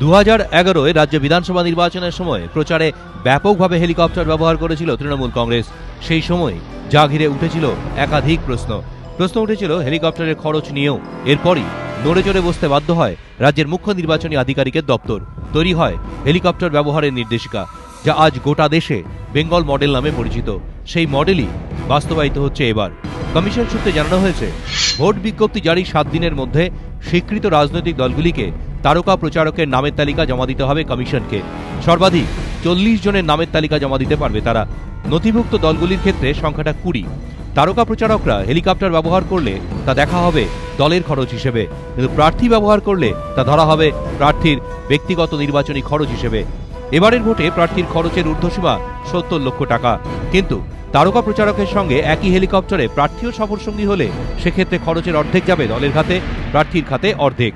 2011 রাজ্য বিধানসভা নির্বাচনের সময় প্রচারে ব্যাপকভাবে হেলিকপ্টার ব্যবহার করেছিল তৃণমূল কংগ্রেস। সেই সময় যা ঘিরে উঠেছিল একাধিক প্রশ্ন উঠেছিল হেলিকপ্টারের খরচ নিয়েও। এরপরই নড়ে চড়ে বসতে বাধ্য হয় রাজ্যের মুখ্য নির্বাচনী আধিকারিকের দপ্তর। তৈরি হয় হেলিকপ্টার ব্যবহারের নির্দেশিকা, যা আজ গোটা দেশে বেঙ্গল মডেল নামে পরিচিত। সেই মডেলই বাস্তবায়িত হচ্ছে এবার। কমিশন সূত্রে জানানো হয়েছে, ভোট বিজ্ঞপ্তি জারি 7 দিনের মধ্যে স্বীকৃত রাজনৈতিক দলগুলিকে তারকা প্রচারকের নামের তালিকা জমা দিতে হবে কমিশনকে। সর্বাধিক 40 জনের নামের তালিকা জমা দিতে পারবে তারা। নথিভুক্ত দলগুলির ক্ষেত্রে সংখ্যাটা 20। তারকা প্রচারকরা হেলিকপ্টার ব্যবহার করলে তা দেখা হবে দলের খরচ হিসেবে, কিন্তু প্রার্থী ব্যবহার করলে তা ধরা হবে প্রার্থীর ব্যক্তিগত নির্বাচনী খরচ হিসেবে। এবারের ভোটে প্রার্থীর খরচের ঊর্ধ্বসীমা 70 লক্ষ টাকা। কিন্তু তারকা প্রচারকের সঙ্গে একই হেলিকপ্টারে প্রার্থীও সফরসঙ্গী হলে সেক্ষেত্রে খরচের অর্ধেক যাবে দলের খাতে, প্রার্থীর খাতে অর্ধেক।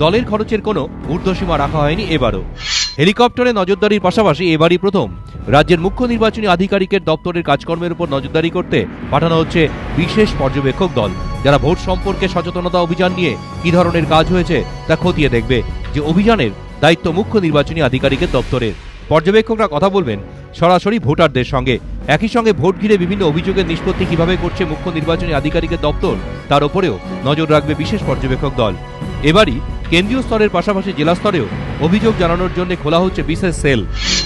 দলের খরচের কোনো ঊর্ধ্বসীমা রাখা হয়নি এবারও। হেলিকপ্টারে নজরদারির পাশাপাশি এবারই প্রথম রাজ্যের মুখ্য নির্বাচনী আধিকারিকের দপ্তরের কাজকর্মের উপর নজরদারি করতে পাঠানো হচ্ছে বিশেষ পর্যবেক্ষক দল, যারা ভোট সম্পর্কে সচেতনতা অভিযান নিয়ে কি ধরনের কাজ হয়েছে তা খতিয়ে দেখবে। যে অভিযানের দায়িত্ব মুখ্য নির্বাচনী আধিকারিকের দপ্তরের। পর্যবেক্ষকরা কথা বলবেন সরাসরি ভোটারদের সঙ্গে। একই সঙ্গে ভোট ঘিরে বিভিন্ন অভিযোগের নিষ্পত্তি কিভাবে করছে মুখ্য নির্বাচনী আধিকারিকের দপ্তর, তার উপরেও নজর রাখবে বিশেষ পর্যবেক্ষক দল। এবারই কেন্দ্রীয় স্তরের পাশাপাশি জেলা স্তরেও অভিযোগ জানানোর জন্য খোলা হচ্ছে বিশেষ সেল।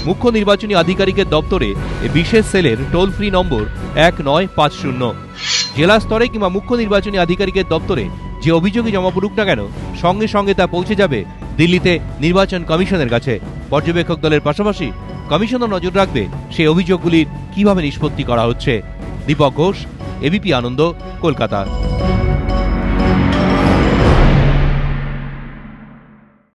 মুখ্য নির্বাচনী আধিকারিকের দপ্তরে এই বিশেষ সেলের টোল ফ্রি নম্বর 1950। জেলা স্তরে কিংবা মুখ্য নির্বাচনী আধিকারিকের দপ্তরে যে অভিযোগই জমা পড়ুক না কেন, সঙ্গে সঙ্গে তা পৌঁছে যাবে দিল্লিতে নির্বাচন কমিশনের কাছে। পর্যবেক্ষক দলের পাশাপাশি কমিশনও নজর রাখবে সেই অভিযোগগুলির কিভাবে নিষ্পত্তি করা হচ্ছে। দীপক ঘোষ, এবিপি আনন্দ, কলকাতা।